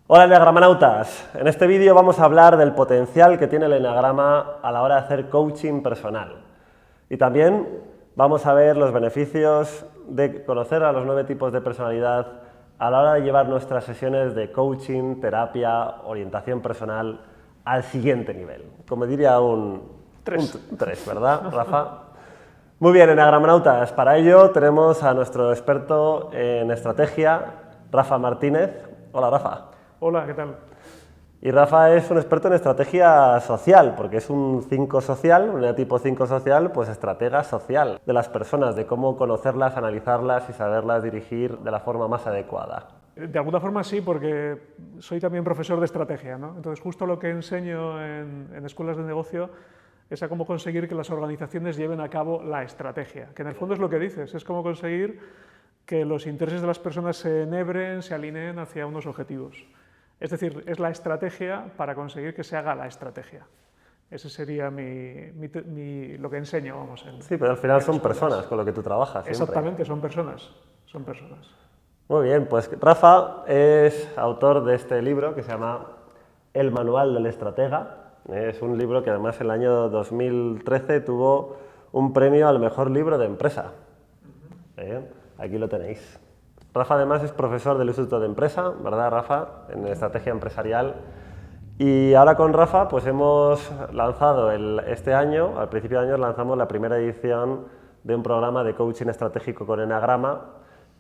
Hola enneagramanautas, en este vídeo vamos a hablar del potencial que tiene el enneagrama a la hora de hacer coaching personal y también vamos a ver los beneficios de conocer a los 9 tipos de personalidad a la hora de llevar nuestras sesiones de coaching, terapia, orientación personal al siguiente nivel, como diría un 3, ¿verdad, Rafa? Muy bien, enneagramanautas, para ello tenemos a nuestro experto en estrategia, Rafa Martínez. Hola, Rafa. Hola, ¿qué tal? Y Rafa es un experto en estrategia social, porque es un 5 social, un tipo 5 social, pues estratega social de las personas, de cómo conocerlas, analizarlas y saberlas dirigir de la forma más adecuada. De alguna forma sí, porque soy también profesor de estrategia, ¿no? Entonces justo lo que enseño en escuelas de negocio es a cómo conseguir que las organizaciones lleven a cabo la estrategia, que en el fondo es lo que dices, es cómo conseguir que los intereses de las personas se enhebren, se alineen hacia unos objetivos. Es decir, es la estrategia para conseguir que se haga la estrategia. Ese sería lo que enseño, vamos. Sí, pero al final son personas con lo que tú trabajas siempre. Exactamente, son personas. Son personas. Muy bien, pues Rafa es autor de este libro que se llama El Manual del Estratega. Es un libro que además en el año 2013 tuvo un premio al mejor libro de empresa. Aquí lo tenéis. Rafa además es profesor del Instituto de Empresa, ¿verdad, Rafa? En estrategia empresarial. Y ahora con Rafa pues hemos lanzado este año, al principio de año lanzamos la primera edición de un programa de coaching estratégico con enneagrama,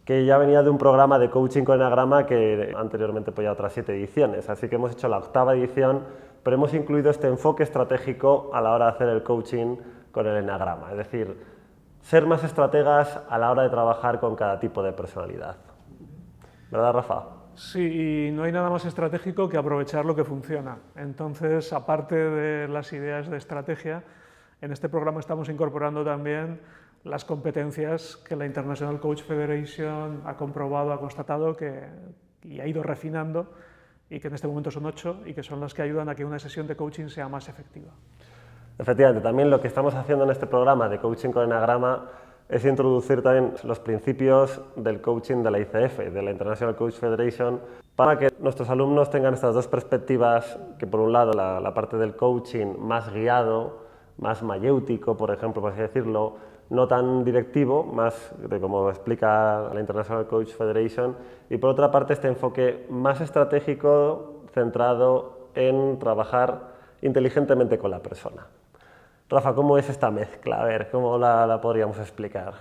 que ya venía de un programa de coaching con enneagrama que anteriormente pues ya otras 7 ediciones. Así que hemos hecho la 8ª edición, pero hemos incluido este enfoque estratégico a la hora de hacer el coaching con el enneagrama. Es decir, ser más estrategas a la hora de trabajar con cada tipo de personalidad. ¿Verdad, Rafa? Sí, y no hay nada más estratégico que aprovechar lo que funciona. Entonces, aparte de las ideas de estrategia, en este programa estamos incorporando también las competencias que la International Coach Federation ha comprobado, ha constatado y ha ido refinando, y que en este momento son 8 y que son las que ayudan a que una sesión de coaching sea más efectiva. Efectivamente, también lo que estamos haciendo en este programa de coaching con enneagrama es introducir también los principios del coaching de la ICF, de la International Coach Federation, para que nuestros alumnos tengan estas dos perspectivas, que por un lado la parte del coaching más guiado, más mayéutico, por ejemplo, por así decirlo, no tan directivo, más de como explica la International Coach Federation, y por otra parte este enfoque más estratégico, centrado en trabajar inteligentemente con la persona. Rafa, ¿cómo es esta mezcla? A ver, ¿cómo la podríamos explicar?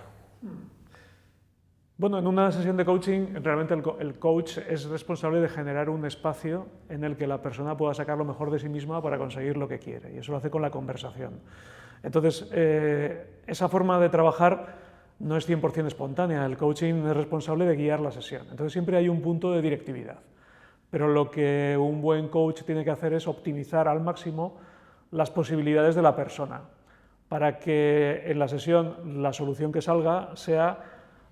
Bueno, en una sesión de coaching, realmente el coach es responsable de generar un espacio en el que la persona pueda sacar lo mejor de sí misma para conseguir lo que quiere, y eso lo hace con la conversación. Entonces, esa forma de trabajar no es 100% espontánea, el coaching es responsable de guiar la sesión, entonces siempre hay un punto de directividad. Pero lo que un buen coach tiene que hacer es optimizar al máximo las posibilidades de la persona, para que en la sesión la solución que salga sea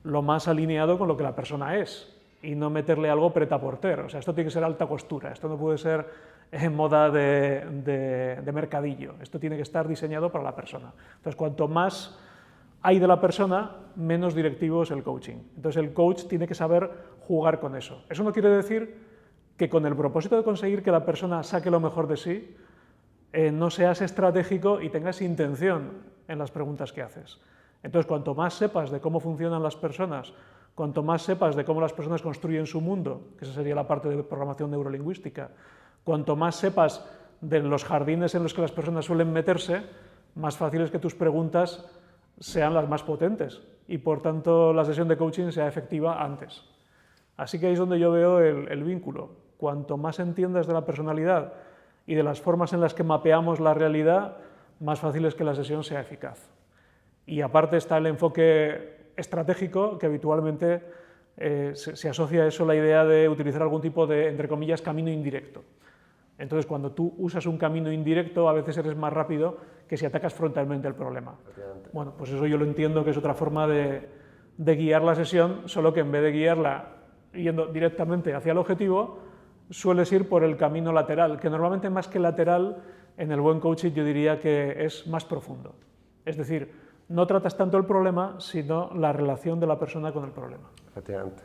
lo más alineado con lo que la persona es y no meterle algo prêt-à-porter. O sea, esto tiene que ser alta costura, esto no puede ser en moda de mercadillo, esto tiene que estar diseñado para la persona. Entonces, cuanto más hay de la persona, menos directivo es el coaching. Entonces, el coach tiene que saber jugar con eso. Eso no quiere decir que con el propósito de conseguir que la persona saque lo mejor de sí, no seas estratégico y tengas intención en las preguntas que haces. Entonces, cuanto más sepas de cómo funcionan las personas, cuanto más sepas de cómo las personas construyen su mundo, que esa sería la parte de programación neurolingüística, cuanto más sepas de los jardines en los que las personas suelen meterse, más fácil es que tus preguntas sean las más potentes y, por tanto, la sesión de coaching sea efectiva antes. Así que ahí es donde yo veo el vínculo. Cuanto más entiendas de la personalidad y de las formas en las que mapeamos la realidad, más fácil es que la sesión sea eficaz. Y aparte está el enfoque estratégico, que habitualmente se asocia a eso la idea de utilizar algún tipo de, entre comillas, camino indirecto. Entonces, cuando tú usas un camino indirecto, a veces eres más rápido que si atacas frontalmente el problema. Bueno, pues eso yo lo entiendo que es otra forma de guiar la sesión, solo que en vez de guiarla yendo directamente hacia el objetivo, sueles ir por el camino lateral, que normalmente más que lateral, en el buen coaching yo diría que es más profundo. Es decir, no tratas tanto el problema, sino la relación de la persona con el problema. Efectivamente.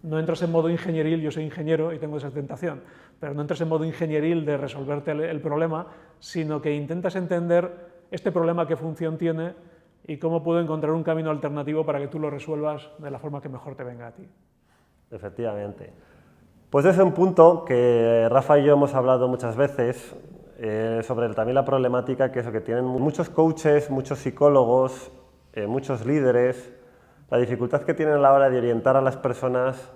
No entras en modo ingenieril, yo soy ingeniero y tengo esa tentación, pero no entras en modo ingenieril de resolverte el problema, sino que intentas entender este problema, qué función tiene y cómo puedo encontrar un camino alternativo para que tú lo resuelvas de la forma que mejor te venga a ti. Efectivamente. Pues ese es un punto que Rafa y yo hemos hablado muchas veces sobre también la problemática que tienen muchos coaches, muchos psicólogos, muchos líderes, la dificultad que tienen a la hora de orientar a las personas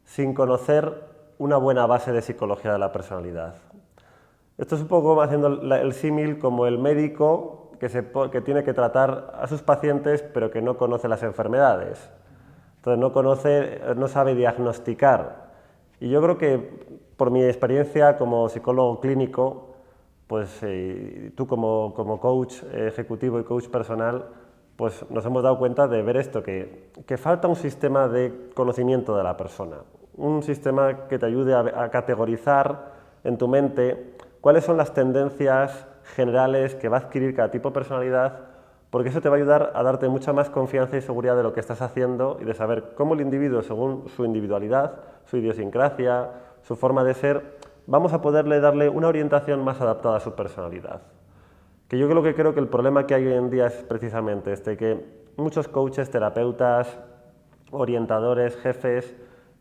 sin conocer una buena base de psicología de la personalidad. Esto es un poco haciendo el símil como el médico que tiene que tratar a sus pacientes pero que no conoce las enfermedades. Entonces no sabe diagnosticar. Y yo creo que por mi experiencia como psicólogo clínico, pues tú como coach ejecutivo y coach personal, pues nos hemos dado cuenta de ver esto, que falta un sistema de conocimiento de la persona, un sistema que te ayude a categorizar en tu mente cuáles son las tendencias generales que va a adquirir cada tipo de personalidad, porque eso te va a ayudar a darte mucha más confianza y seguridad de lo que estás haciendo y de saber cómo el individuo, según su individualidad, su idiosincrasia, su forma de ser, vamos a poderle darle una orientación más adaptada a su personalidad. Que yo creo que el problema que hay hoy en día es precisamente este, que muchos coaches, terapeutas, orientadores, jefes,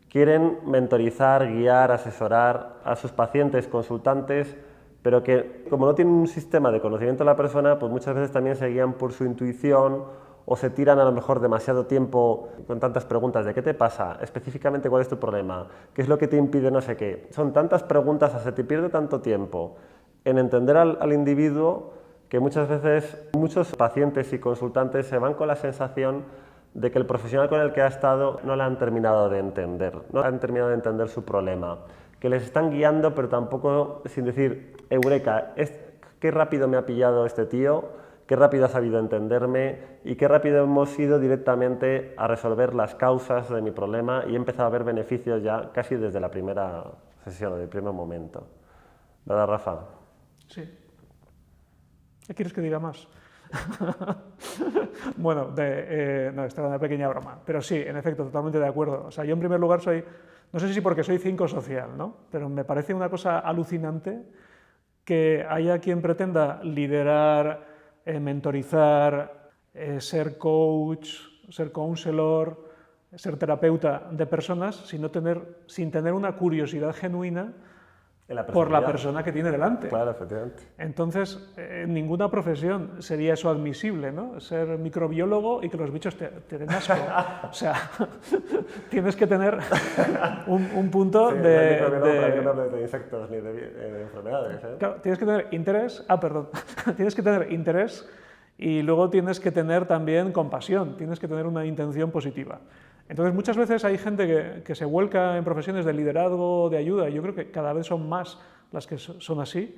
quieren mentorizar, guiar, asesorar a sus pacientes, consultantes, pero que como no tienen un sistema de conocimiento de la persona, pues muchas veces también se guían por su intuición o se tiran a lo mejor demasiado tiempo con tantas preguntas de ¿qué te pasa? Específicamente, ¿cuál es tu problema? ¿Qué es lo que te impide no sé qué? Son tantas preguntas, se te pierde tanto tiempo en entender al individuo que muchas veces muchos pacientes y consultantes se van con la sensación de que el profesional con el que ha estado no le han terminado de entender, no han terminado de entender su problema, que les están guiando pero tampoco sin decir, eureka, qué rápido me ha pillado este tío, qué rápido ha sabido entenderme y qué rápido hemos ido directamente a resolver las causas de mi problema y he empezado a ver beneficios ya casi desde la primera sesión, desde el primer momento. ¿Verdad, Rafa? Sí. ¿Qué quieres que diga más? Bueno, no, esta era una pequeña broma, pero sí, en efecto, totalmente de acuerdo. O sea, yo en primer lugar soy, no sé si porque soy social, ¿no? Pero me parece una cosa alucinante que haya quien pretenda liderar, mentorizar, ser coach, ser counselor, ser terapeuta de personas sin tener una curiosidad genuina por la persona que tiene delante. Claro, efectivamente. Entonces, en ninguna profesión sería eso admisible, ¿no? Ser microbiólogo y que los bichos te den asco. O sea, tienes que tener un punto de insectos ni de enfermedades. Claro, tienes que tener interés, tienes que tener interés y luego tienes que tener también compasión, tienes que tener una intención positiva. Entonces, muchas veces hay gente que se vuelca en profesiones de liderazgo, de ayuda, y yo creo que cada vez son más las que son así,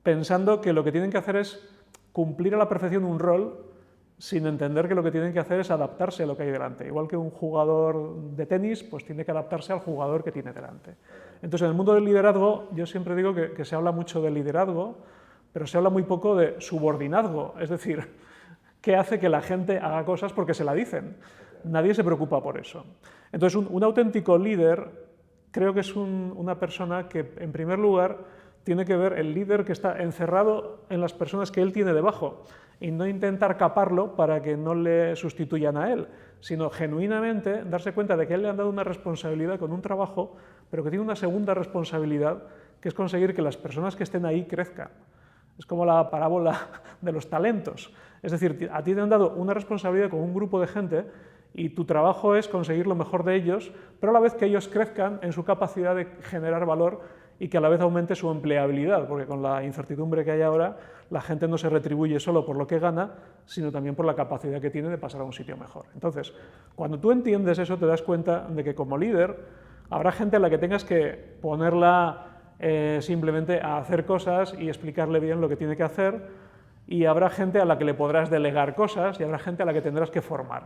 pensando que lo que tienen que hacer es cumplir a la perfección un rol sin entender que lo que tienen que hacer es adaptarse a lo que hay delante. Igual que un jugador de tenis, pues tiene que adaptarse al jugador que tiene delante. Entonces, en el mundo del liderazgo, yo siempre digo que se habla mucho de liderazgo, pero se habla muy poco de subordinazgo, es decir, qué hace que la gente haga cosas porque se la dicen. Nadie se preocupa por eso. Entonces, un auténtico líder creo que es una persona que, en primer lugar, tiene que ver el líder que está encerrado en las personas que él tiene debajo y no intentar caparlo para que no le sustituyan a él, sino genuinamente darse cuenta de que a él le han dado una responsabilidad con un trabajo, pero que tiene una segunda responsabilidad, que es conseguir que las personas que estén ahí crezcan. Es como la parábola de los talentos. Es decir, a ti te han dado una responsabilidad con un grupo de gente y tu trabajo es conseguir lo mejor de ellos, pero a la vez que ellos crezcan en su capacidad de generar valor y que a la vez aumente su empleabilidad, porque con la incertidumbre que hay ahora, la gente no se retribuye solo por lo que gana, sino también por la capacidad que tiene de pasar a un sitio mejor. Entonces, cuando tú entiendes eso, te das cuenta de que como líder habrá gente a la que tengas que ponerla simplemente a hacer cosas y explicarle bien lo que tiene que hacer, y habrá gente a la que le podrás delegar cosas y habrá gente a la que tendrás que formar.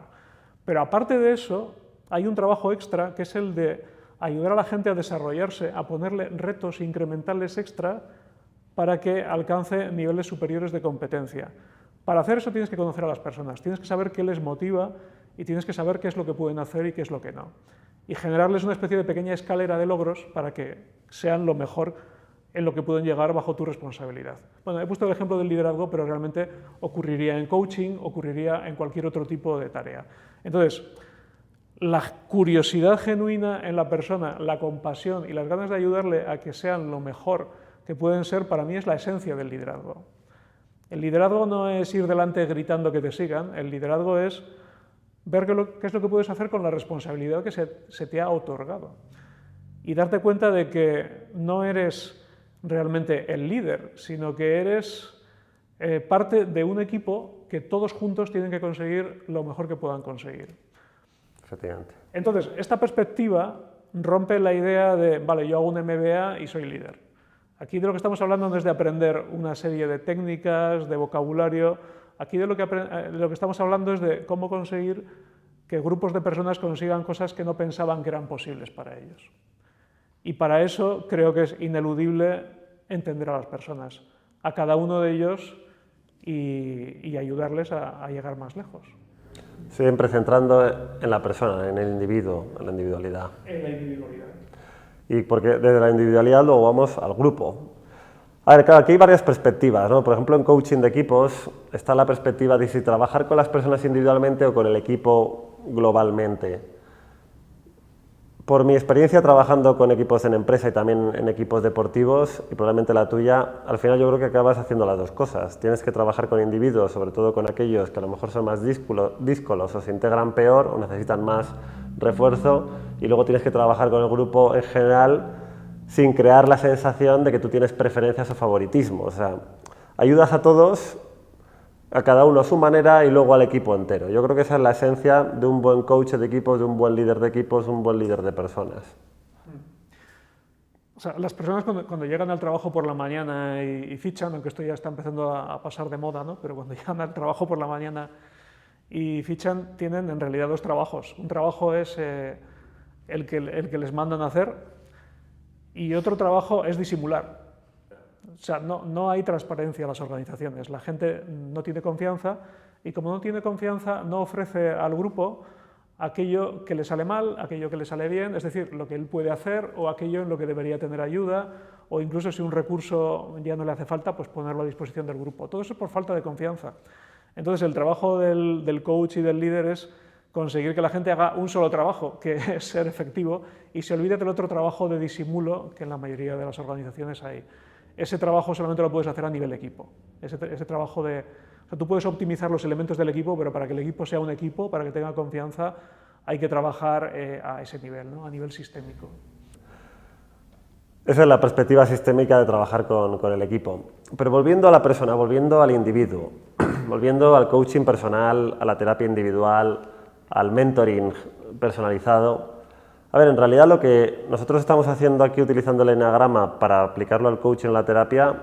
Pero aparte de eso, hay un trabajo extra que es el de ayudar a la gente a desarrollarse, a ponerle retos incrementales extra para que alcance niveles superiores de competencia. Para hacer eso tienes que conocer a las personas, tienes que saber qué les motiva y tienes que saber qué es lo que pueden hacer y qué es lo que no. Y generarles una especie de pequeña escalera de logros para que sean lo mejor en lo que pueden llegar bajo tu responsabilidad. Bueno, he puesto el ejemplo del liderazgo, pero realmente ocurriría en coaching, ocurriría en cualquier otro tipo de tarea. Entonces, la curiosidad genuina en la persona, la compasión y las ganas de ayudarle a que sean lo mejor que pueden ser, para mí es la esencia del liderazgo. El liderazgo no es ir delante gritando que te sigan, el liderazgo es ver qué es lo que puedes hacer con la responsabilidad que se te ha otorgado y darte cuenta de que no eres realmente el líder, sino que eres parte de un equipo que todos juntos tienen que conseguir lo mejor que puedan conseguir. Efectivamente. Entonces, esta perspectiva rompe la idea de, vale, yo hago un MBA y soy líder. Aquí de lo que estamos hablando no es de aprender una serie de técnicas, de vocabulario. Aquí de lo que estamos hablando es de cómo conseguir que grupos de personas consigan cosas que no pensaban que eran posibles para ellos. Y para eso creo que es ineludible entender a las personas, a cada uno de ellos y ayudarles a llegar más lejos. Siempre centrando en la persona, en el individuo, en la individualidad. En la individualidad. Y porque desde la individualidad luego vamos al grupo. A ver, claro, aquí hay varias perspectivas, ¿no? Por ejemplo, en coaching de equipos está la perspectiva de si trabajar con las personas individualmente o con el equipo globalmente. Por mi experiencia trabajando con equipos en empresa y también en equipos deportivos, y probablemente la tuya, al final yo creo que acabas haciendo las dos cosas. Tienes que trabajar con individuos, sobre todo con aquellos que a lo mejor son más díscolos o se integran peor o necesitan más refuerzo, y luego tienes que trabajar con el grupo en general sin crear la sensación de que tú tienes preferencias o favoritismo. O sea, ayudas a todos, a cada uno a su manera y luego al equipo entero. Yo creo que esa es la esencia de un buen coach de equipos, de un buen líder de equipos, un buen líder de personas. O sea, las personas cuando llegan al trabajo por la mañana y fichan, aunque esto ya está empezando a pasar de moda, ¿no? Pero cuando llegan al trabajo por la mañana y fichan, tienen en realidad dos trabajos. Un trabajo es el que les mandan a hacer y otro trabajo es disimular. O sea, no hay transparencia en las organizaciones, la gente no tiene confianza y como no tiene confianza no ofrece al grupo aquello que le sale mal, aquello que le sale bien, es decir, lo que él puede hacer o aquello en lo que debería tener ayuda o incluso si un recurso ya no le hace falta, pues ponerlo a disposición del grupo. Todo eso es por falta de confianza. Entonces el trabajo del coach y del líder es conseguir que la gente haga un solo trabajo, que es ser efectivo, y se olvide del otro trabajo de disimulo que en la mayoría de las organizaciones hay. Ese trabajo solamente lo puedes hacer a nivel equipo. Ese trabajo o sea, tú puedes optimizar los elementos del equipo, pero para que el equipo sea un equipo, para que tenga confianza, hay que trabajar a ese nivel, ¿no? A nivel sistémico. Esa es la perspectiva sistémica de trabajar con el equipo. Pero volviendo a la persona, volviendo al individuo, volviendo al coaching personal, a la terapia individual, al mentoring personalizado. A ver, en realidad lo que nosotros estamos haciendo aquí utilizando el eneagrama para aplicarlo al coaching en la terapia,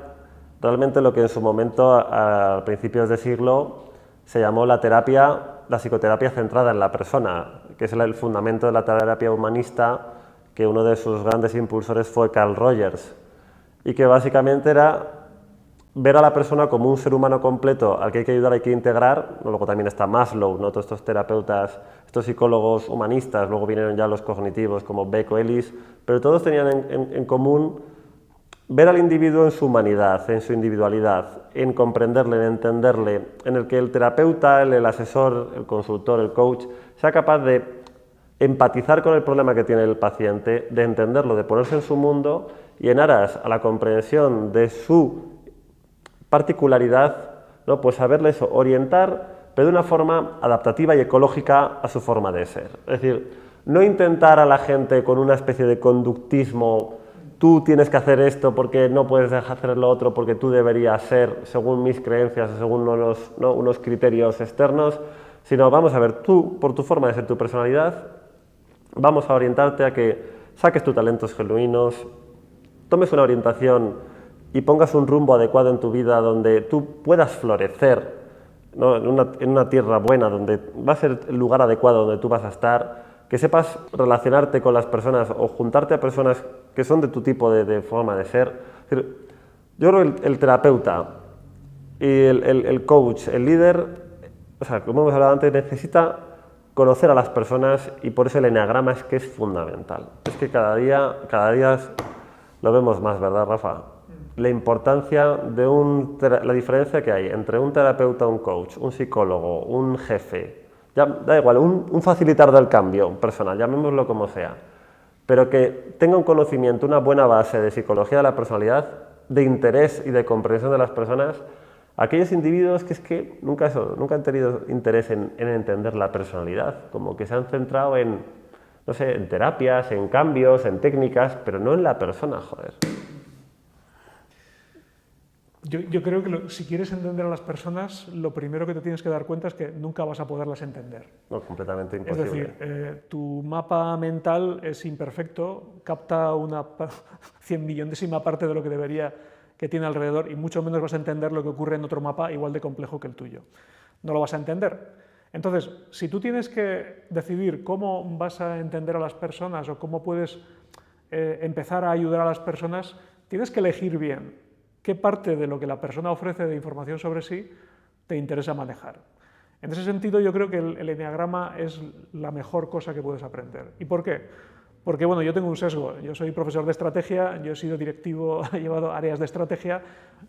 realmente lo que en su momento, a principios de siglo, se llamó la psicoterapia centrada en la persona, que es el fundamento de la terapia humanista, que uno de sus grandes impulsores fue Carl Rogers, y que básicamente era ver a la persona como un ser humano completo al que hay que ayudar, hay que integrar. Luego también está Maslow, ¿no? Todos estos terapeutas, estos psicólogos humanistas, luego vinieron ya los cognitivos como Beck o Ellis, pero todos tenían en común ver al individuo en su humanidad, en su individualidad, en comprenderle, en entenderle, en el que el terapeuta, el asesor, el consultor, el coach, sea capaz de empatizar con el problema que tiene el paciente, de entenderlo, de ponerse en su mundo y en aras a la comprensión de su particularidad, ¿no? Pues saberle eso, orientar, pero de una forma adaptativa y ecológica a su forma de ser. Es decir, no intentar a la gente con una especie de conductismo, tú tienes que hacer esto porque no puedes dejar de hacer lo otro porque tú deberías ser según mis creencias o según unos criterios externos, sino vamos a ver, tú, por tu forma de ser, tu personalidad, vamos a orientarte a que saques tus talentos genuinos, tomes una orientación y pongas un rumbo adecuado en tu vida donde tú puedas florecer, ¿no? en una tierra buena, donde va a ser el lugar adecuado donde tú vas a estar, que sepas relacionarte con las personas o juntarte a personas que son de tu tipo de forma de ser. Es decir, yo creo que el terapeuta y el coach, el líder, o sea, como hemos hablado antes, necesita conocer a las personas, y por eso el eneagrama es que es fundamental. Es que cada día lo vemos más, ¿verdad, Rafa? La importancia de la diferencia que hay entre un terapeuta, un coach, un psicólogo, un jefe, ya da igual, un facilitador del cambio personal, llamémoslo como sea, pero que tenga un conocimiento, una buena base de psicología de la personalidad, de interés y de comprensión de las personas. Aquellos individuos que es que nunca han tenido interés en entender la personalidad, como que se han centrado en, no sé, en terapias, en cambios, en técnicas, pero no en la persona, joder. Yo creo que si quieres entender a las personas, lo primero que te tienes que dar cuenta es que nunca vas a poderlas entender. No, completamente imposible. Es decir, tu mapa mental es imperfecto, capta una 100 millonésima parte de lo que debería, que tiene alrededor, y mucho menos vas a entender lo que ocurre en otro mapa igual de complejo que el tuyo. No lo vas a entender. Entonces, si tú tienes que decidir cómo vas a entender a las personas o cómo puedes empezar a ayudar a las personas, tienes que elegir bien qué parte de lo que la persona ofrece de información sobre sí te interesa manejar. En ese sentido, yo creo que el eneagrama es la mejor cosa que puedes aprender. ¿Y por qué? Porque, bueno, yo tengo un sesgo. Yo soy profesor de estrategia, yo he sido directivo, he llevado áreas de estrategia,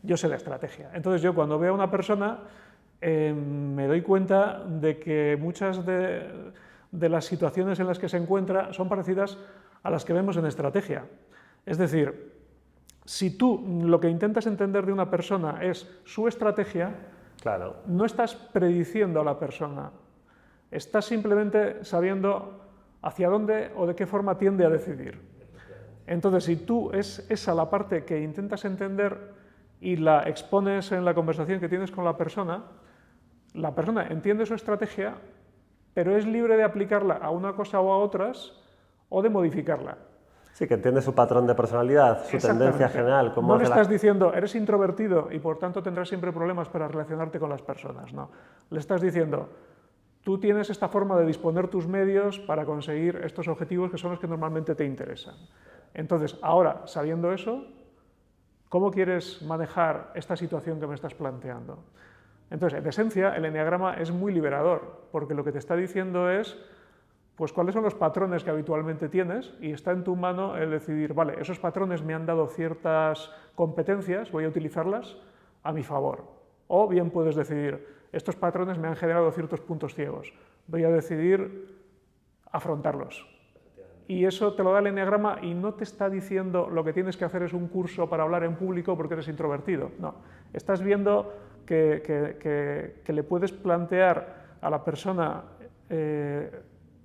yo sé de estrategia. Entonces, yo cuando veo a una persona, me doy cuenta de que muchas de las situaciones en las que se encuentra son parecidas a las que vemos en estrategia. Es decir, si tú lo que intentas entender de una persona es su estrategia, claro, no estás prediciendo a la persona, estás simplemente sabiendo hacia dónde o de qué forma tiende a decidir. Entonces, si tú es esa la parte que intentas entender y la expones en la conversación que tienes con la persona entiende su estrategia, pero es libre de aplicarla a una cosa o a otras o de modificarla. Sí, que entiende su patrón de personalidad, su tendencia general. No le estás diciendo, eres introvertido y por tanto tendrás siempre problemas para relacionarte con las personas. No, le estás diciendo, tú tienes esta forma de disponer tus medios para conseguir estos objetivos que son los que normalmente te interesan. Entonces, ahora, sabiendo eso, ¿cómo quieres manejar esta situación que me estás planteando? Entonces, en esencia, el eneagrama es muy liberador, porque lo que te está diciendo es pues cuáles son los patrones que habitualmente tienes, y está en tu mano el decidir, vale, esos patrones me han dado ciertas competencias, voy a utilizarlas a mi favor. O bien puedes decidir, estos patrones me han generado ciertos puntos ciegos, voy a decidir afrontarlos. Y eso te lo da el eneagrama y no te está diciendo lo que tienes que hacer es un curso para hablar en público porque eres introvertido. No, estás viendo que le puedes plantear a la persona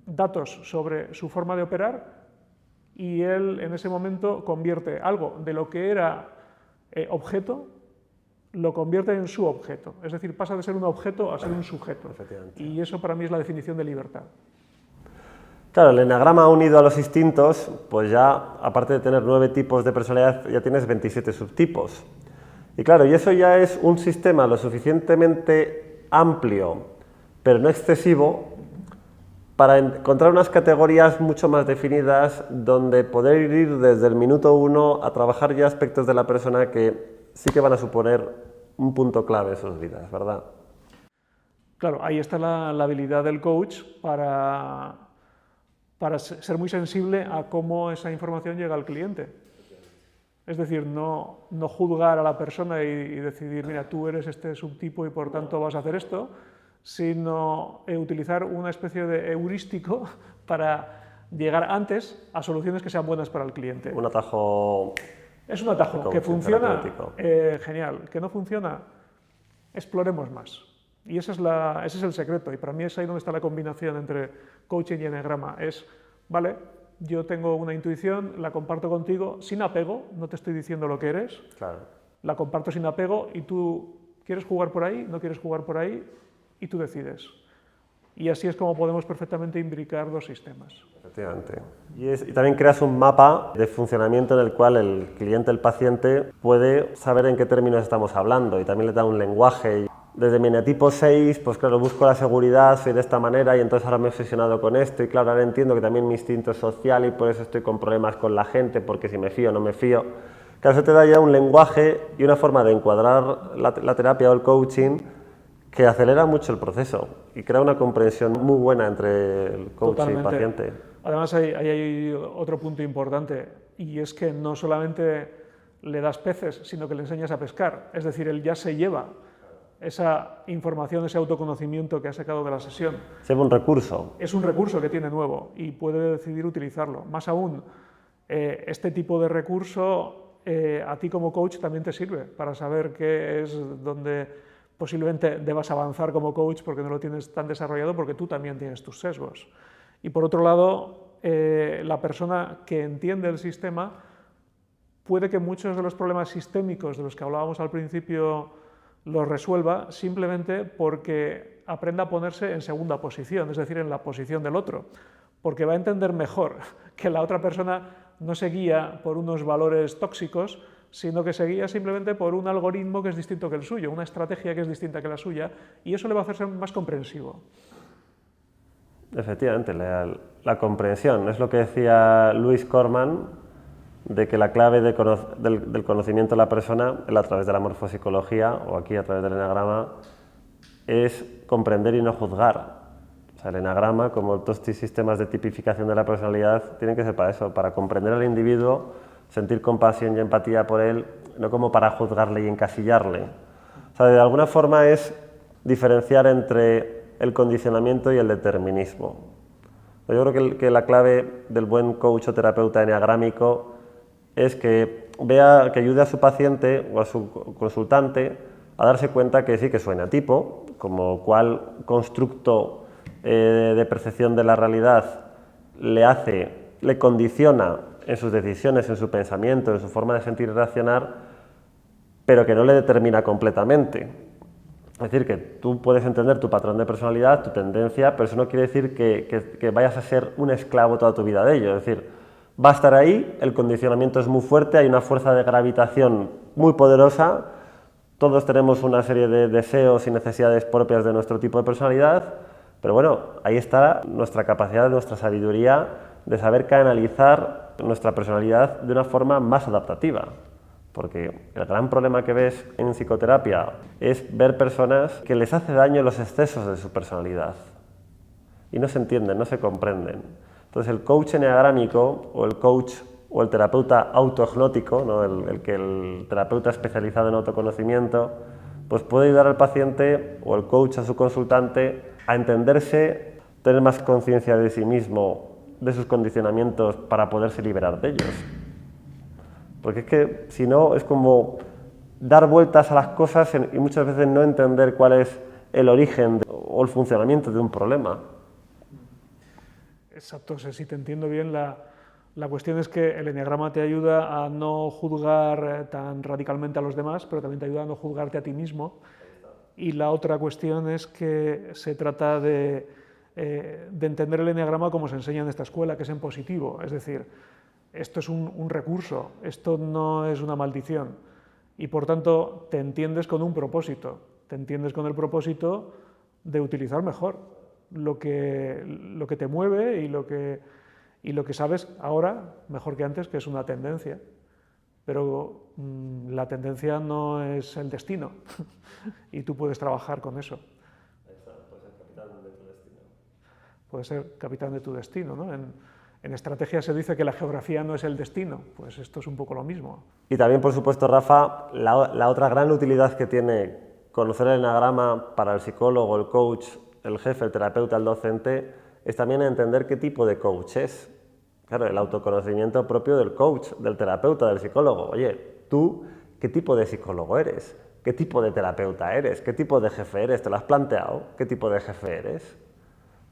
datos sobre su forma de operar y él en ese momento convierte algo de lo que era objeto, lo convierte en su objeto. Es decir, pasa de ser un objeto a ser un sujeto. Y eso para mí es la definición de libertad. Claro, el eneagrama unido a los instintos, pues ya, aparte de tener 9 tipos de personalidad, ya tienes 27 subtipos. Y claro, y eso ya es un sistema lo suficientemente amplio, pero no excesivo, para encontrar unas categorías mucho más definidas donde poder ir desde el minuto 1 a trabajar ya aspectos de la persona que sí que van a suponer un punto clave en sus vidas, ¿verdad? Claro, ahí está la habilidad del coach para ser muy sensible a cómo esa información llega al cliente. Es decir, no juzgar a la persona y decidir, mira, tú eres este subtipo y por tanto vas a hacer esto, sino utilizar una especie de heurístico para llegar antes a soluciones que sean buenas para el cliente. Un atajo... Es un atajo. Que funciona, genial. Que no funciona, exploremos más. Y ese es el secreto. Y para mí es ahí donde está la combinación entre coaching y eneagrama. Es, vale, yo tengo una intuición, la comparto contigo sin apego, no te estoy diciendo lo que eres. Claro. La comparto sin apego y tú quieres jugar por ahí, no quieres jugar por ahí, y tú decides. Y así es como podemos perfectamente imbricar dos sistemas. Efectivamente. Y también creas un mapa de funcionamiento en el cual el cliente, el paciente, puede saber en qué términos estamos hablando y también le da un lenguaje. Desde mi eneatipo 6, pues claro, busco la seguridad, soy de esta manera y entonces ahora me he obsesionado con esto y claro, ahora entiendo que también mi instinto es social y por eso estoy con problemas con la gente, porque si me fío o no me fío. Claro, eso te da ya un lenguaje y una forma de encuadrar la terapia o el coaching que acelera mucho el proceso y crea una comprensión muy buena entre el coach Totalmente. y el paciente. Además, hay otro punto importante, y es que no solamente le das peces, sino que le enseñas a pescar. Es decir, él ya se lleva esa información, ese autoconocimiento que ha sacado de la sesión. Lleva un recurso. Es un recurso que tiene nuevo y puede decidir utilizarlo. Más aún, este tipo de recurso a ti como coach también te sirve para saber qué es donde posiblemente debas avanzar como coach porque no lo tienes tan desarrollado, porque tú también tienes tus sesgos. Y por otro lado, la persona que entiende el sistema puede que muchos de los problemas sistémicos de los que hablábamos al principio los resuelva simplemente porque aprenda a ponerse en segunda posición, es decir, en la posición del otro, porque va a entender mejor que la otra persona no se guía por unos valores tóxicos, sino que se guía simplemente por un algoritmo que es distinto que el suyo, una estrategia que es distinta que la suya, y eso le va a hacer ser más comprensivo. Efectivamente, la comprensión es lo que decía Luis Corman, de que la clave del conocimiento de la persona, a través de la morfopsicología o aquí a través del enagrama, es comprender y no juzgar. O sea, el enagrama, como todos estos sistemas de tipificación de la personalidad, tienen que ser para eso, para comprender al individuo, sentir compasión y empatía por él, no como para juzgarle y encasillarle. O sea, de alguna forma es diferenciar entre el condicionamiento y el determinismo. Yo creo que la clave del buen coach o terapeuta eneagrámico es que vea, que ayude a su paciente o a su consultante a darse cuenta que sí, que su eneatipo, como cual constructo de percepción de la realidad le condiciona en sus decisiones, en su pensamiento, en su forma de sentir y reaccionar, pero que no le determina completamente. Es decir, que tú puedes entender tu patrón de personalidad, tu tendencia, pero eso no quiere decir que vayas a ser un esclavo toda tu vida de ello. Es decir, va a estar ahí, el condicionamiento es muy fuerte, hay una fuerza de gravitación muy poderosa, todos tenemos una serie de deseos y necesidades propias de nuestro tipo de personalidad, pero bueno, ahí está nuestra capacidad, nuestra sabiduría de saber canalizar nuestra personalidad de una forma más adaptativa. Porque el gran problema que ves en psicoterapia es ver personas que les hace daño los excesos de su personalidad y no se entienden, no se comprenden. Entonces el coach eneagrámico o el coach o el terapeuta autognótico, ¿no? el terapeuta especializado en autoconocimiento, pues puede ayudar al paciente o el coach a su consultante a entenderse, tener más conciencia de sí mismo, de sus condicionamientos para poderse liberar de ellos. Porque es que si no es como dar vueltas a las cosas y muchas veces no entender cuál es el origen o el funcionamiento de un problema. Exacto, o sea, si te entiendo bien, la cuestión es que el eneagrama te ayuda a no juzgar tan radicalmente a los demás, pero también te ayuda a no juzgarte a ti mismo. Y la otra cuestión es que se trata de entender el eneagrama como se enseña en esta escuela, que es en positivo, es decir, esto es un recurso, esto no es una maldición y por tanto te entiendes con un propósito, te entiendes con el propósito de utilizar mejor lo que te mueve y lo que sabes ahora, mejor que antes, que es una tendencia. Pero la tendencia no es el destino y tú puedes trabajar con eso. Puedes ser capitán de tu destino, ¿no? En estrategia se dice que la geografía no es el destino, pues esto es un poco lo mismo. Y también, por supuesto, Rafa, la otra gran utilidad que tiene conocer el enagrama para el psicólogo, el coach, el jefe, el terapeuta, el docente, es también entender qué tipo de coach es. Claro, el autoconocimiento propio del coach, del terapeuta, del psicólogo. Oye, tú, ¿qué tipo de psicólogo eres? ¿Qué tipo de terapeuta eres? ¿Qué tipo de jefe eres? ¿Te lo has planteado? ¿Qué tipo de jefe eres?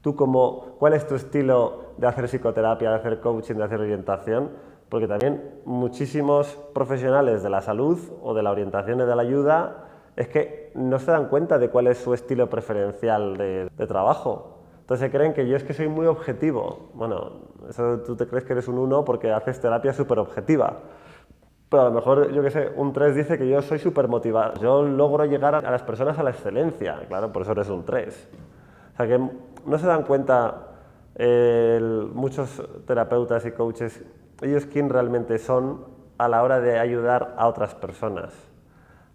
Tú ¿cuál es tu estilo de hacer psicoterapia, de hacer coaching, de hacer orientación? Porque también muchísimos profesionales de la salud o de la orientación y de la ayuda es que no se dan cuenta de cuál es su estilo preferencial de trabajo. Entonces se creen que yo es que soy muy objetivo. Bueno, eso tú te crees que eres un 1 porque haces terapia súper objetiva. Pero a lo mejor, yo qué sé, un 3 dice que yo soy súper motivado. Yo logro llegar a las personas a la excelencia. Claro, por eso eres un 3. O sea que no se dan cuenta muchos terapeutas y coaches, ellos quién realmente son a la hora de ayudar a otras personas.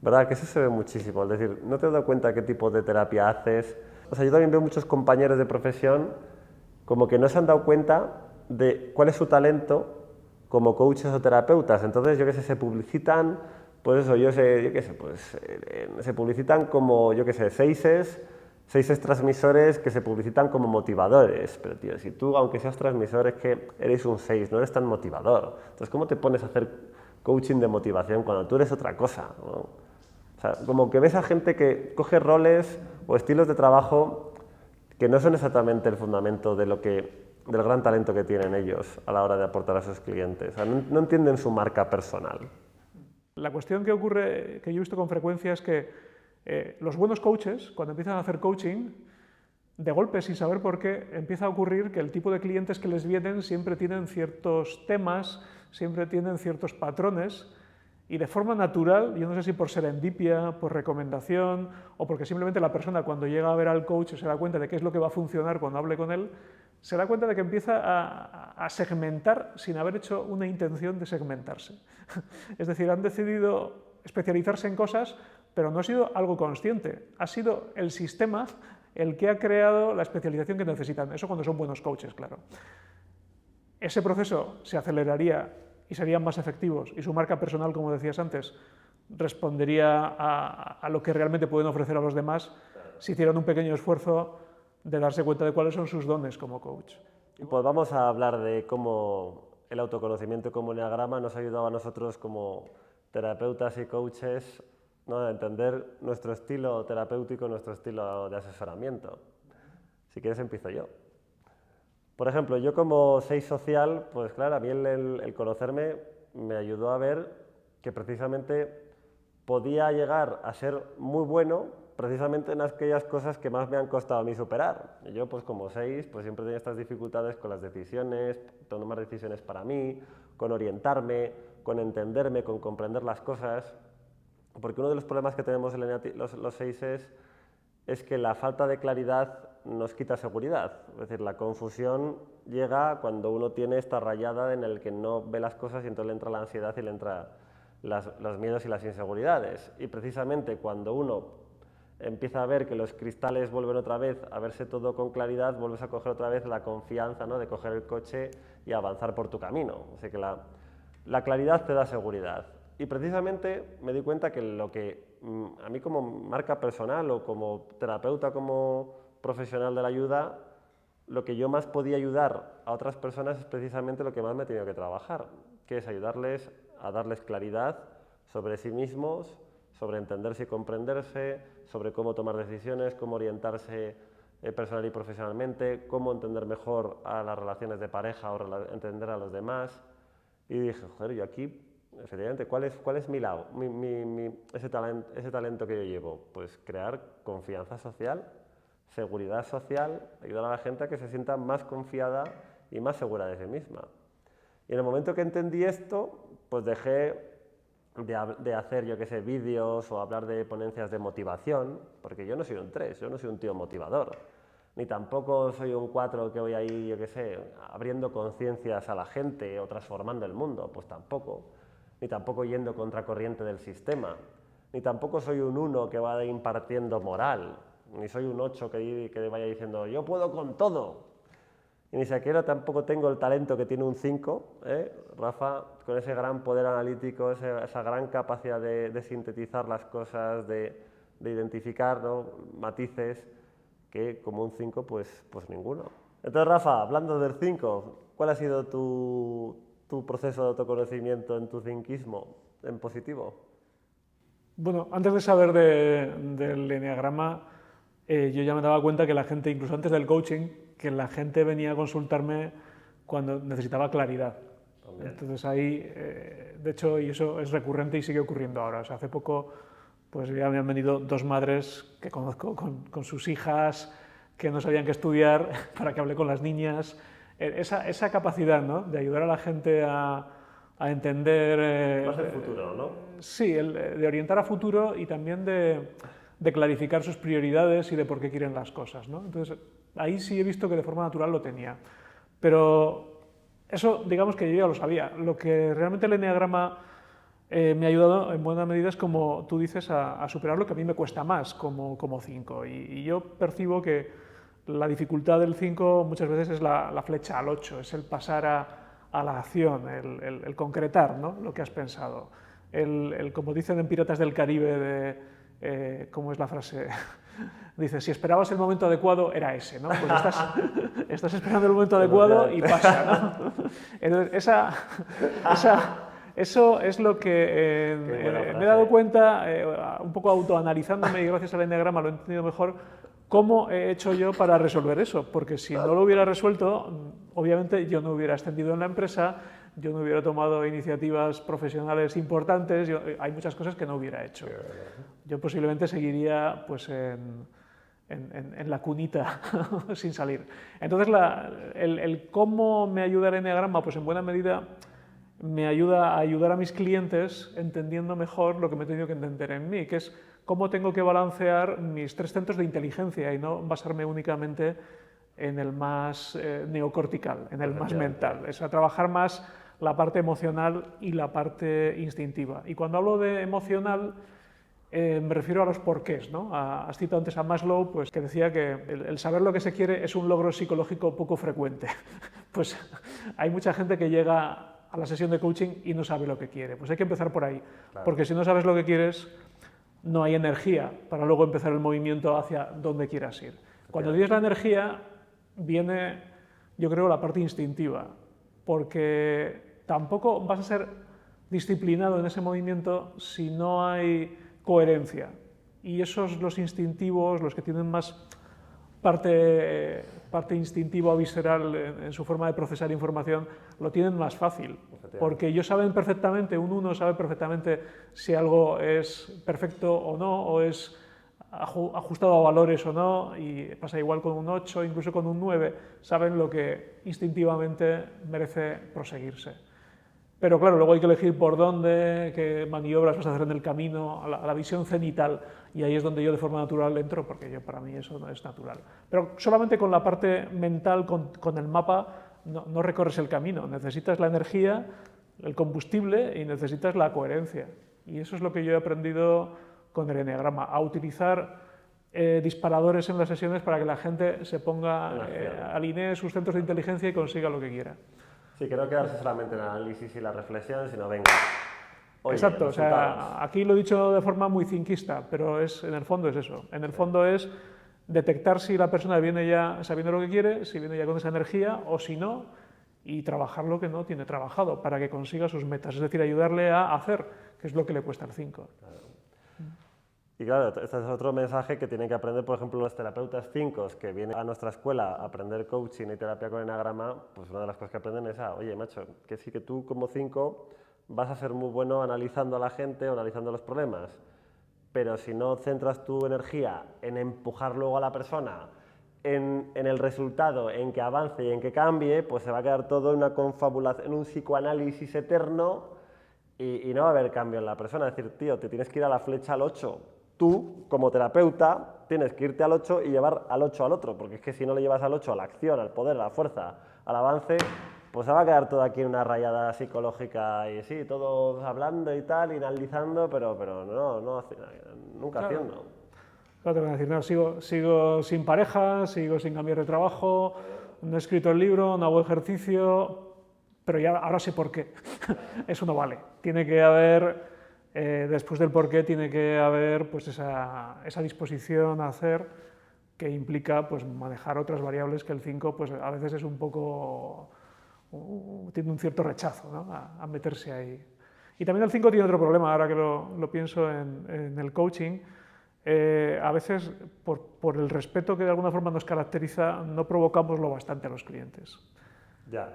¿Verdad? Que eso se ve muchísimo. Es decir, no te has dado cuenta qué tipo de terapia haces. O sea, yo también veo muchos compañeros de profesión como que no se han dado cuenta de cuál es su talento como coaches o terapeutas. Entonces, yo qué sé, se publicitan, pues eso, yo qué sé, pues se publicitan como, yo qué sé, seises transmisores que se publicitan como motivadores. Pero, tío, si tú, aunque seas transmisor, es que eres un 6, no eres tan motivador. Entonces, ¿cómo te pones a hacer coaching de motivación cuando tú eres otra cosa, ¿no? O sea, como que ves a gente que coge roles o estilos de trabajo que no son exactamente el fundamento de del gran talento que tienen ellos a la hora de aportar a sus clientes. O sea, no entienden su marca personal. La cuestión que ocurre, que yo he visto con frecuencia, es que los buenos coaches, cuando empiezan a hacer coaching, de golpe, sin saber por qué, empieza a ocurrir que el tipo de clientes que les vienen siempre tienen ciertos temas, siempre tienen ciertos patrones, y de forma natural, yo no sé si por serendipia, por recomendación, o porque simplemente la persona cuando llega a ver al coach se da cuenta de qué es lo que va a funcionar cuando hable con él, se da cuenta de que empieza a segmentar sin haber hecho una intención de segmentarse. Es decir, han decidido especializarse en cosas, pero no ha sido algo consciente, ha sido el sistema el que ha creado la especialización que necesitan. Eso cuando son buenos coaches, claro. Ese proceso se aceleraría y serían más efectivos, y su marca personal, como decías antes, respondería a lo que realmente pueden ofrecer a los demás si hicieran un pequeño esfuerzo de darse cuenta de cuáles son sus dones como coach. Pues vamos a hablar de cómo el autoconocimiento como enneagrama nos ha ayudado a nosotros como terapeutas y coaches, ¿no?, a entender nuestro estilo terapéutico, nuestro estilo de asesoramiento. Si quieres empiezo yo. Por ejemplo, yo como 6 social, pues claro, a mí el conocerme me ayudó a ver que precisamente podía llegar a ser muy bueno precisamente en aquellas cosas que más me han costado a mí superar. Y yo, pues como 6, pues siempre tenía estas dificultades con las decisiones, tomar decisiones para mí, con orientarme, con entenderme, con comprender las cosas. Porque uno de los problemas que tenemos los 6 es que la falta de claridad nos quita seguridad. Es decir, la confusión llega cuando uno tiene esta rayada en el que no ve las cosas y entonces le entra la ansiedad y le entra los miedos y las inseguridades. Y precisamente cuando uno empieza a ver que los cristales vuelven otra vez a verse todo con claridad, vuelves a coger otra vez la confianza, ¿no?, de coger el coche y avanzar por tu camino. O sea que la claridad te da seguridad. Y precisamente me di cuenta que lo que a mí como marca personal o como terapeuta, como profesional de la ayuda, lo que yo más podía ayudar a otras personas es precisamente lo que más me he tenido que trabajar, que es ayudarles a darles claridad sobre sí mismos, sobre entenderse y comprenderse, sobre cómo tomar decisiones, cómo orientarse personal y profesionalmente, cómo entender mejor a las relaciones de pareja o entender a los demás. Y dije, joder, yo aquí, efectivamente, ¿cuál es mi lado, ese talento que yo llevo? Pues crear confianza social, seguridad social, ayudar a la gente a que se sienta más confiada y más segura de sí misma. Y en el momento que entendí esto, pues dejé de hacer, yo qué sé, vídeos o hablar de ponencias de motivación, porque yo no soy un 3, yo no soy un tío motivador, ni tampoco soy un 4 que voy ahí, yo qué sé, abriendo conciencias a la gente o transformando el mundo, pues tampoco, ni tampoco yendo contracorriente del sistema, ni tampoco soy un 1 que va impartiendo moral, ni soy un 8 que vaya diciendo yo puedo con todo. Y ni siquiera tampoco tengo el talento que tiene un 5, Rafa, con ese gran poder analítico, esa gran capacidad de sintetizar las cosas, de identificar, ¿no?, matices, que como un 5, pues ninguno. Entonces, Rafa, hablando del 5, ¿cuál ha sido tu proceso de autoconocimiento en tu cinquismo, en positivo? Bueno, antes de saber del enneagrama, yo ya me daba cuenta que la gente, incluso antes del coaching, que la gente venía a consultarme cuando necesitaba claridad. También. Entonces ahí, de hecho, y eso es recurrente y sigue ocurriendo ahora. O sea, hace poco pues ya me han venido 2 madres que conozco con sus hijas que no sabían qué estudiar para que hable con las niñas. Esa capacidad, ¿no?, de ayudar a la gente a entender... Más el futuro, ¿no? Sí, de orientar a futuro y también de clarificar sus prioridades y de por qué quieren las cosas, ¿no? Entonces, ahí sí he visto que de forma natural lo tenía. Pero eso, digamos que yo ya lo sabía. Lo que realmente el enneagrama me ha ayudado en buena medida, es como tú dices, a superar lo que a mí me cuesta más como 5. Y yo percibo que la dificultad del 5 muchas veces es la flecha al 8, es el pasar a la acción, el concretar, ¿no?, lo que has pensado. Como dicen en Piratas del Caribe, ¿cómo es la frase? Dice, si esperabas el momento adecuado, era ese, ¿no? Pues estás esperando el momento adecuado y pasa, ¿no? Entonces, eso es lo que me he dado cuenta, un poco autoanalizándome, y gracias al enneagrama lo he entendido mejor, cómo he hecho yo para resolver eso, porque si no lo hubiera resuelto, obviamente yo no hubiera ascendido en la empresa, yo no hubiera tomado iniciativas profesionales importantes, hay muchas cosas que no hubiera hecho. Yo posiblemente seguiría pues, en la cunita sin salir. Entonces, el cómo me ayuda el enneagrama, pues en buena medida me ayuda a ayudar a mis clientes entendiendo mejor lo que me he tenido que entender en mí, que es cómo tengo que balancear mis 3 centros de inteligencia y no basarme únicamente en el más neocortical, en el más mental. Es a trabajar más la parte emocional y la parte instintiva. Y cuando hablo de emocional, me refiero a los porqués, ¿no? Has citado antes a Maslow, pues, que decía que el saber lo que se quiere es un logro psicológico poco frecuente. Pues hay mucha gente que llega a la sesión de coaching y no sabe lo que quiere. Pues hay que empezar por ahí, claro. Porque si no sabes lo que quieres, no hay energía para luego empezar el movimiento hacia donde quieras ir. Cuando tienes la energía, viene, yo creo, la parte instintiva, porque tampoco vas a ser disciplinado en ese movimiento si no hay coherencia. Y esos, los instintivos, los que tienen más parte instintiva o visceral en su forma de procesar información, lo tienen más fácil, porque ellos saben perfectamente, un 1 sabe perfectamente si algo es perfecto o no, o es ajustado a valores o no, y pasa igual con un 8, incluso con un 9, saben lo que instintivamente merece proseguirse. Pero claro, luego hay que elegir por dónde, qué maniobras vas a hacer en el camino, a la visión cenital, y ahí es donde yo de forma natural entro, porque para mí eso no es natural. Pero solamente con la parte mental, con el mapa, no recorres el camino. Necesitas la energía, el combustible y necesitas la coherencia. Y eso es lo que yo he aprendido con el enneagrama, a utilizar disparadores en las sesiones para que la gente se ponga, alinee sus centros de inteligencia y consiga lo que quiera. Sí, que no quedarse solamente en el análisis y la reflexión, sino venga. Oye, exacto, o sea, aquí lo he dicho de forma muy cinquista, pero en el fondo es eso. En el fondo es detectar si la persona viene ya sabiendo lo que quiere, si viene ya con esa energía o si no, y trabajar lo que no tiene trabajado para que consiga sus metas, es decir, ayudarle a hacer, que es lo que le cuesta al 5. Claro. Y claro, este es otro mensaje que tienen que aprender, por ejemplo, los terapeutas 5 que vienen a nuestra escuela a aprender coaching y terapia con enneagrama, pues una de las cosas que aprenden es, oye, macho, que sí que tú como 5 vas a ser muy bueno analizando a la gente o analizando los problemas, pero si no centras tu energía en empujar luego a la persona, en el resultado, en que avance y en que cambie, pues se va a quedar todo en una confabulación, en un psicoanálisis eterno y no va a haber cambio en la persona. Es decir, tío, te tienes que ir a la flecha al 8. Tú, como terapeuta, tienes que irte al 8 y llevar al 8 al otro, porque es que si no le llevas al 8 a la acción, al poder, a la fuerza, al avance, pues se va a quedar todo aquí en una rayada psicológica y sí, todos hablando y tal, y analizando, pero nunca claro. Haciendo. Claro, te van a decir, no, sigo sin pareja, sigo sin cambiar de trabajo, no he escrito el libro, no hago ejercicio, pero ya ahora sé por qué. Eso no vale. Tiene que haber... después del porqué tiene que haber pues, esa disposición a hacer que implica pues, manejar otras variables que el 5 pues, a veces es un poco, tiene un cierto rechazo, ¿no? a meterse ahí. Y también el 5 tiene otro problema, ahora que lo pienso en el coaching, a veces por el respeto que de alguna forma nos caracteriza no provocamos lo bastante a los clientes. Ya.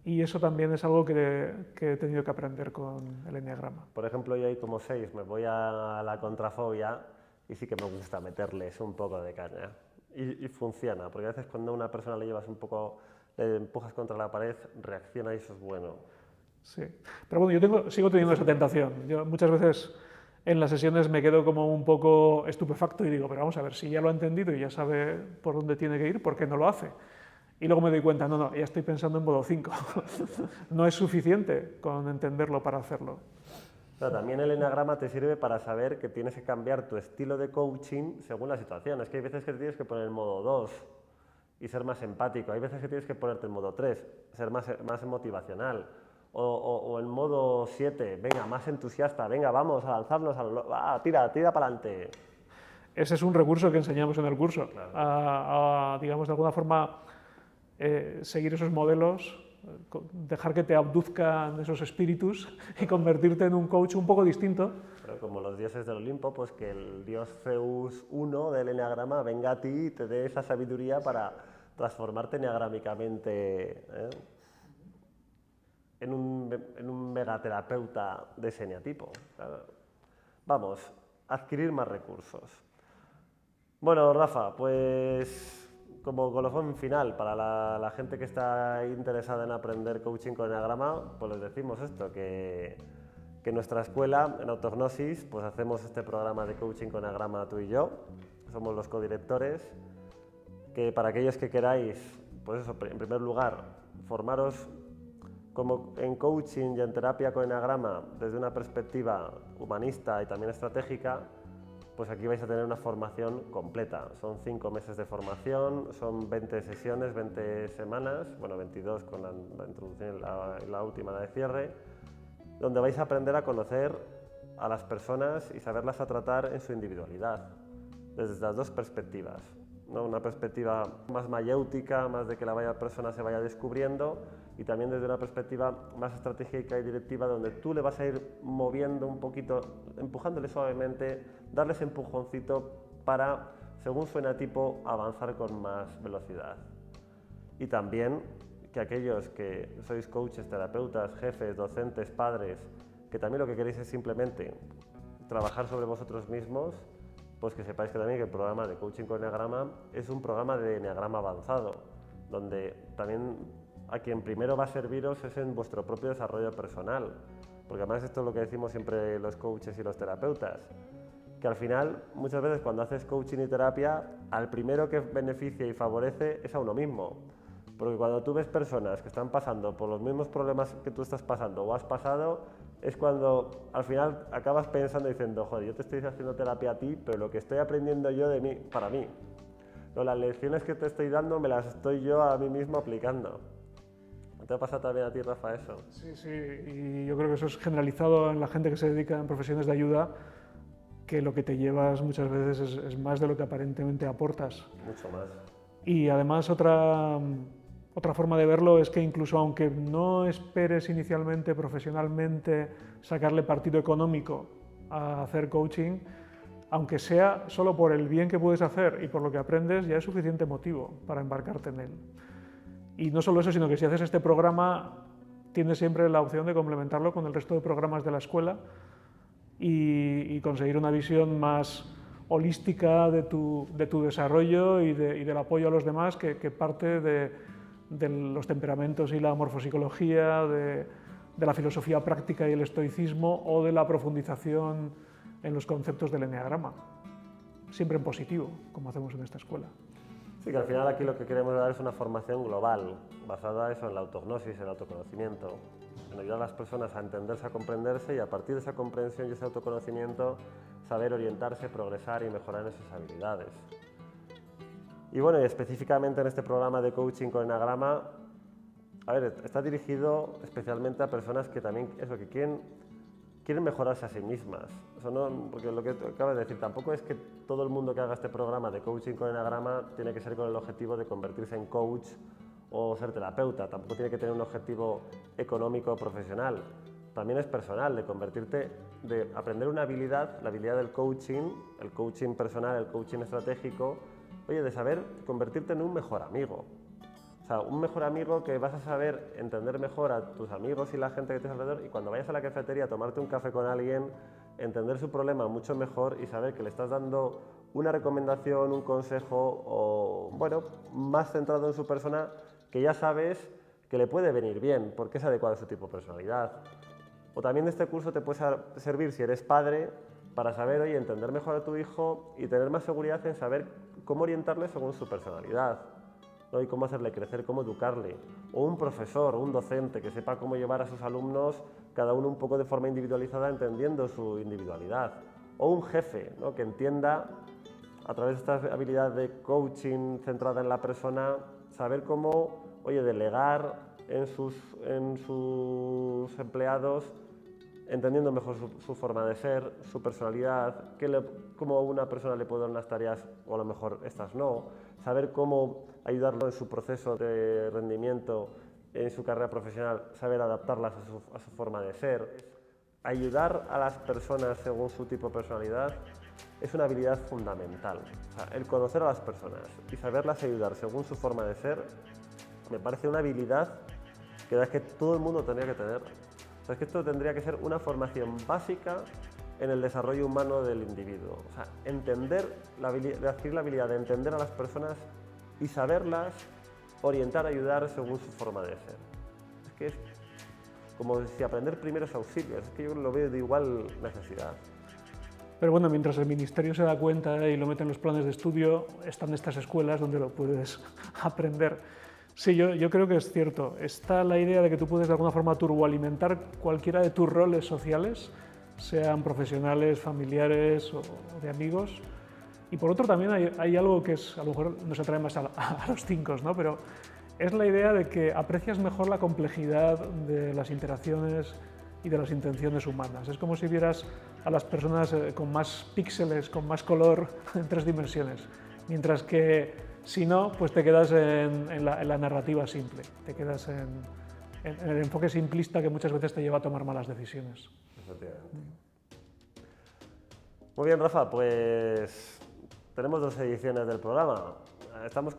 Y eso también es algo que he tenido que aprender con el enneagrama. Por ejemplo, yo ahí como 6 me voy a la contrafobia y sí que me gusta meterles un poco de caña. Y funciona, porque a veces cuando a una persona le llevas un poco, le empujas contra la pared, reacciona y eso es bueno. Sí, pero bueno, yo sigo teniendo esa tentación. Yo muchas veces en las sesiones me quedo como un poco estupefacto y digo, pero vamos a ver, si ya lo ha entendido y ya sabe por dónde tiene que ir, ¿por qué no lo hace? Y luego me doy cuenta, no, ya estoy pensando en modo 5. No es suficiente con entenderlo para hacerlo. Pero también el eneagrama te sirve para saber que tienes que cambiar tu estilo de coaching según la situación. Es que hay veces que te tienes que poner en modo 2 y ser más empático. Hay veces que tienes que ponerte en modo 3, ser más motivacional. O en modo 7, venga, más entusiasta, venga, vamos a lanzarnos, tira para adelante. Ese es un recurso que enseñamos en el curso, Claro. digamos, de alguna forma, seguir esos modelos, dejar que te abduzcan esos espíritus y convertirte en un coach un poco distinto. Pero como los dioses del Olimpo, pues que el dios Zeus 1 del eneagrama venga a ti y te dé esa sabiduría para transformarte eneagrámicamente en un megaterapeuta de ese eneatipo. Claro. Vamos, adquirir más recursos. Bueno, Rafa, pues como colofón final para la gente que está interesada en aprender coaching con eneagrama, pues les decimos esto, que en nuestra escuela, en Autognosis, pues hacemos este programa de coaching con eneagrama tú y yo, somos los codirectores, que para aquellos que queráis, pues eso, en primer lugar, formaros como en coaching y en terapia con eneagrama desde una perspectiva humanista y también estratégica, pues aquí vais a tener una formación completa. Son 5 meses de formación, son 20 sesiones, 20 semanas, bueno, 22 con la introducción y la última, la de cierre, donde vais a aprender a conocer a las personas y saberlas a tratar en su individualidad, desde las dos perspectivas, ¿no? Una perspectiva más mayéutica, más de que la persona se vaya descubriendo, y también desde una perspectiva más estratégica y directiva, donde tú le vas a ir moviendo un poquito, empujándole suavemente, darles empujoncito para, según su eneatipo, avanzar con más velocidad. Y también que aquellos que sois coaches, terapeutas, jefes, docentes, padres, que también lo que queréis es simplemente trabajar sobre vosotros mismos, pues que sepáis que también que el programa de coaching con eneagrama es un programa de eneagrama avanzado, donde también a quien primero va a serviros es en vuestro propio desarrollo personal, porque además esto es lo que decimos siempre los coaches y los terapeutas, que al final muchas veces cuando haces coaching y terapia, al primero que beneficia y favorece es a uno mismo, porque cuando tú ves personas que están pasando por los mismos problemas que tú estás pasando o has pasado, es cuando al final acabas pensando y diciendo, joder, yo te estoy haciendo terapia a ti, pero lo que estoy aprendiendo yo de mí, para mí, no, las lecciones que te estoy dando me las estoy yo a mí mismo aplicando. ¿Te pasa también a ti, Rafa, eso? Sí, sí, y yo creo que eso es generalizado en la gente que se dedica en profesiones de ayuda, que lo que te llevas muchas veces es más de lo que aparentemente aportas. Mucho más. Y además otra forma de verlo es que incluso aunque no esperes inicialmente profesionalmente sacarle partido económico a hacer coaching, aunque sea solo por el bien que puedes hacer y por lo que aprendes, ya es suficiente motivo para embarcarte en él. Y no solo eso, sino que si haces este programa, tienes siempre la opción de complementarlo con el resto de programas de la escuela y conseguir una visión más holística de tu desarrollo y del apoyo a los demás, que parte de los temperamentos y la morfopsicología, de la filosofía práctica y el estoicismo, o de la profundización en los conceptos del eneagrama. Siempre en positivo, como hacemos en esta escuela. Sí, que al final aquí lo que queremos dar es una formación global, basada eso en la autognosis, en el autoconocimiento, en ayudar a las personas a entenderse, a comprenderse, y a partir de esa comprensión y ese autoconocimiento saber orientarse, progresar y mejorar en esas habilidades. Y bueno, y específicamente en este programa de coaching con eneagrama, a ver, está dirigido especialmente a personas que también, eso, que quieren mejorarse a sí mismas. Eso no, porque lo que acabas de decir, tampoco es que todo el mundo que haga este programa de coaching con eneagrama tiene que ser con el objetivo de convertirse en coach o ser terapeuta, tampoco tiene que tener un objetivo económico o profesional. También es personal, de convertirte, de aprender una habilidad, la habilidad del coaching, el coaching personal, el coaching estratégico, oye, de saber convertirte en un mejor amigo. O sea, un mejor amigo que vas a saber entender mejor a tus amigos y la gente que tienes alrededor, y cuando vayas a la cafetería a tomarte un café con alguien, entender su problema mucho mejor y saber que le estás dando una recomendación, un consejo, o bueno, más centrado en su persona, que ya sabes que le puede venir bien, porque es adecuado a su tipo de personalidad. O también este curso te puede servir si eres padre, para saber, oye, entender mejor a tu hijo y tener más seguridad en saber cómo orientarle según su personalidad. ¿no? Y cómo hacerle crecer, cómo educarle. O un profesor, un docente que sepa cómo llevar a sus alumnos, cada uno un poco de forma individualizada, entendiendo su individualidad. O un jefe, ¿no? Que entienda, a través de esta habilidad de coaching centrada en la persona, saber cómo, oye, delegar en sus empleados, entendiendo mejor su forma de ser, su personalidad, cómo a una persona le puede dar unas tareas o a lo mejor estas no, saber cómo ayudarlo en su proceso de rendimiento, en su carrera profesional, saber adaptarlas a su forma de ser. Ayudar a las personas según su tipo de personalidad es una habilidad fundamental. O sea, el conocer a las personas y saberlas ayudar según su forma de ser me parece una habilidad que todo el mundo tendría que tener. O sea, es que esto tendría que ser una formación básica en el desarrollo humano del individuo. O sea, adquirir la habilidad de entender a las personas y saberlas orientar, ayudar según su forma de ser. Es que es como si aprender primeros auxilios, es que yo lo veo de igual necesidad. Pero bueno, mientras el Ministerio se da cuenta y lo mete en los planes de estudio, están estas escuelas donde lo puedes aprender. Sí, yo creo que es cierto. Está la idea de que tú puedes de alguna forma turboalimentar cualquiera de tus roles sociales, sean profesionales, familiares o de amigos. Y por otro también hay algo que es, a lo mejor nos atrae más a los cinco, ¿no? Pero es la idea de que aprecias mejor la complejidad de las interacciones y de las intenciones humanas. Es como si vieras a las personas con más píxeles, con más color en 3 dimensiones, mientras que si no, pues te quedas en la narrativa simple, te quedas en el enfoque simplista que muchas veces te lleva a tomar malas decisiones. Efectivamente. Muy bien, Rafa, pues tenemos 2 ediciones del programa. Empezamos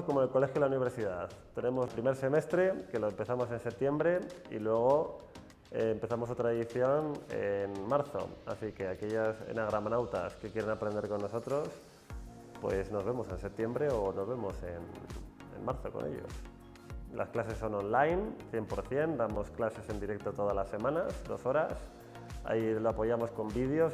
como el colegio y la universidad. Tenemos primer semestre, que lo empezamos en septiembre, y luego empezamos otra edición en marzo. Así que aquellas enagramanautas que quieren aprender con nosotros, pues nos vemos en septiembre o nos vemos en marzo con ellos. Las clases son online, 100%, damos clases en directo todas las semanas, 2 horas. Ahí lo apoyamos con vídeos.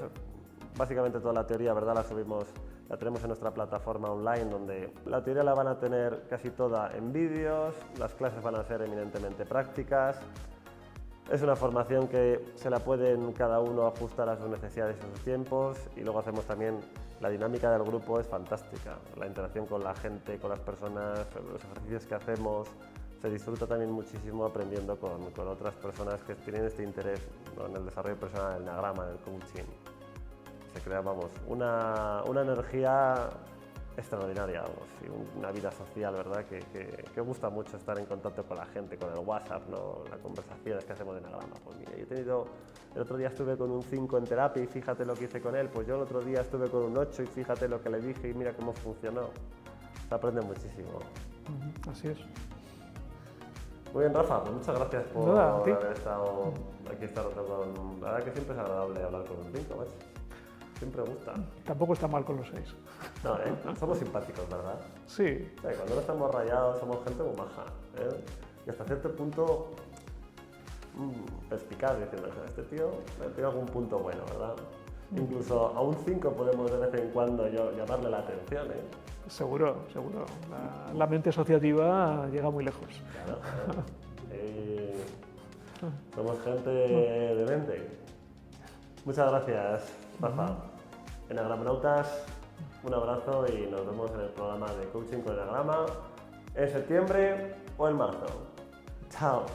Básicamente toda la teoría, ¿verdad?, la tenemos en nuestra plataforma online, donde la teoría la van a tener casi toda en vídeos, las clases van a ser eminentemente prácticas. Es una formación que se la pueden cada uno ajustar a sus necesidades y sus tiempos, y luego hacemos también, la dinámica del grupo es fantástica, la interacción con la gente, con las personas, los ejercicios que hacemos, se disfruta también muchísimo aprendiendo con otras personas que tienen este interés, ¿no?, en el desarrollo personal, en el enagrama, en el coaching. Se crea, vamos, una energía extraordinaria, vamos, y una vida social, ¿verdad?, que gusta mucho estar en contacto con la gente, con el WhatsApp, ¿no?, las conversaciones que hacemos de enagrama. Pues mira, el otro día estuve con un 5 en terapia y fíjate lo que hice con él, pues yo el otro día estuve con un 8 y fíjate lo que le dije y mira cómo funcionó. Se aprende muchísimo. Así es. Muy bien, Rafa, pues muchas gracias por haber estado aquí esta noche con... La verdad que siempre es agradable hablar con un 5, macho. Siempre gusta. Tampoco está mal con los 6. No, somos simpáticos, ¿verdad? Sí. Cuando no estamos rayados somos gente muy maja, ¿eh? Y hasta cierto punto perspicaz, diciendo, este tío tiene algún punto bueno, ¿verdad? Incluso a un 5 podemos de vez en cuando llamarle la atención, ¿eh? Seguro, seguro. La mente asociativa llega muy lejos. Claro. Somos gente de mente. Muchas gracias, Rafa. Enagramanautas, un abrazo y nos vemos en el programa de coaching con Enagrama en septiembre o en marzo. Chao.